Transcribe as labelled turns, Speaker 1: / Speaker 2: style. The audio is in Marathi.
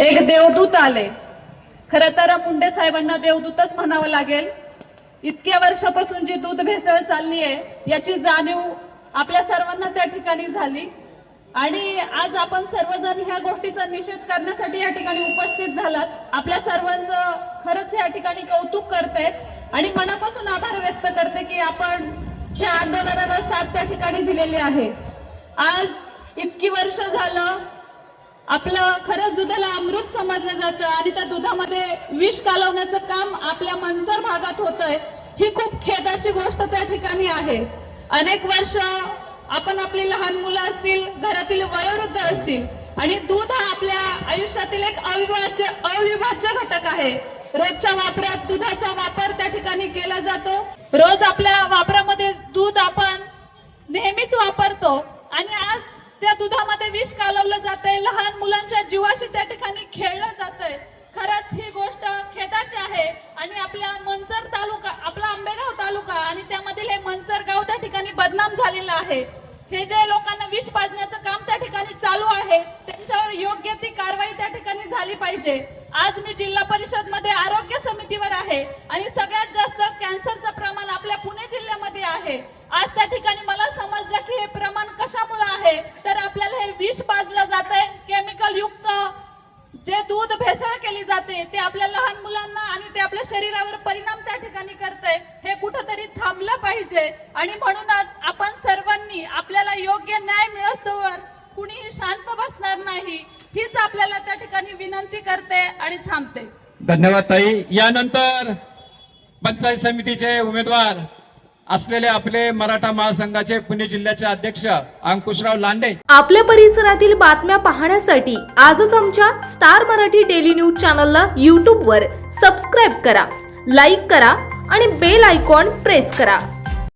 Speaker 1: एक देवदूत आले. खरं तर मुंडे साहेबांना देवदूतच म्हणावं लागेल. इतक्या वर्षापासून जी दूध भेसळ चालली आहे याची जाणीव आपल्या सर्वांना त्या ठिकाणी झाली आणि आज आपण सर्वजण ह्या गोष्टीचा निषेध करण्यासाठी या ठिकाणी उपस्थित झालात. आपल्या सर्वांचं खरंच या ठिकाणी कौतुक करते आणि मनापासून आभार व्यक्त करते की आपण ह्या आंदोलनाला साथ त्या ठिकाणी दिलेली आहे. आज इतकी वर्ष झालं आपलं खरंच दुधाला अमृत समजलं जातं आणि त्या दुधामध्ये विष कालवण्याचं काम आपल्या मनसर भागात होतंय. ही खूप खेदाची गोष्ट त्या ठिकाणी आहे. अनेक वर्ष आपण आपली लहान मुलं असतील, घरातील वयोवृद्ध असतील आणि दूध हा आपल्या आयुष्यातील एक अविभाज्य घटक आहे. रोजच्या वापरात दुधाचा वापर त्या ठिकाणी केला जातो. रोज आपल्या वापरामध्ये दूध आपण नेहमीच वापरतो आणि आज त्या दुधामध्ये विष कालवलं जातंय. लहान मुलांच्या जीवाशी त्या ठिकाणी खेळलं जातंय. खरंच ही गोष्ट खेदाची आहे आणि आपल्या मंचर तालुका, आपला आंबेगाव तालुका आणि त्यामधील हे मंचर गाव त्या ठिकाणी बदनाम झालेलं आहे. हे जे लोकांना विष पाजण्याचं काम त्या ठिकाणी चालू आहे त्यांच्यावर योग्य ती कारवाई त्या ठिकाणी झाली पाहिजे. आज मी जिल्हा परिषद मध्ये आरोग्य समितीवर आहे आणि सगळ्यात जास्त कॅन्सरचं प्रमाण आपल्या पुणे जिल्ह्यामध्ये आहे. आज त्या ठिकाणी मला समजलं की हे प्रमाण कशामुळे आहे तर आपल्याला हे विष पाजलं जातंय. केमिकल युक्त जे दूध भेसळ केली जाते ते आपल्या लहान मुलांना आणि ते आपल्या शरीरावर परिणाम त्या ठिकाणी करते. हे कुठेतरी थांबलं पाहिजे आणि म्हणूनच आपण सर्वांनी आपल्याला योग्य न्याय मिळवस्तोवर कुणीही शांत बसणार नाही हीच आपल्याला त्या ठिकाणी विनंती करते आणि थांबते.
Speaker 2: धन्यवाद ताई. यानंतर पंचायत समितीचे उमेदवार असलेले आपले मराठा महासंघाचे पुणे जिल्ह्याचे अध्यक्ष अंकुशराव लांडे.
Speaker 3: आपल्या परिसरातील बातम्या पाहण्यासाठी आजच आमच्या स्टार मराठी डेली न्यूज चॅनलला YouTube वर सबस्क्राईब करा, लाईक करा आणि बेल आयकॉन प्रेस करा.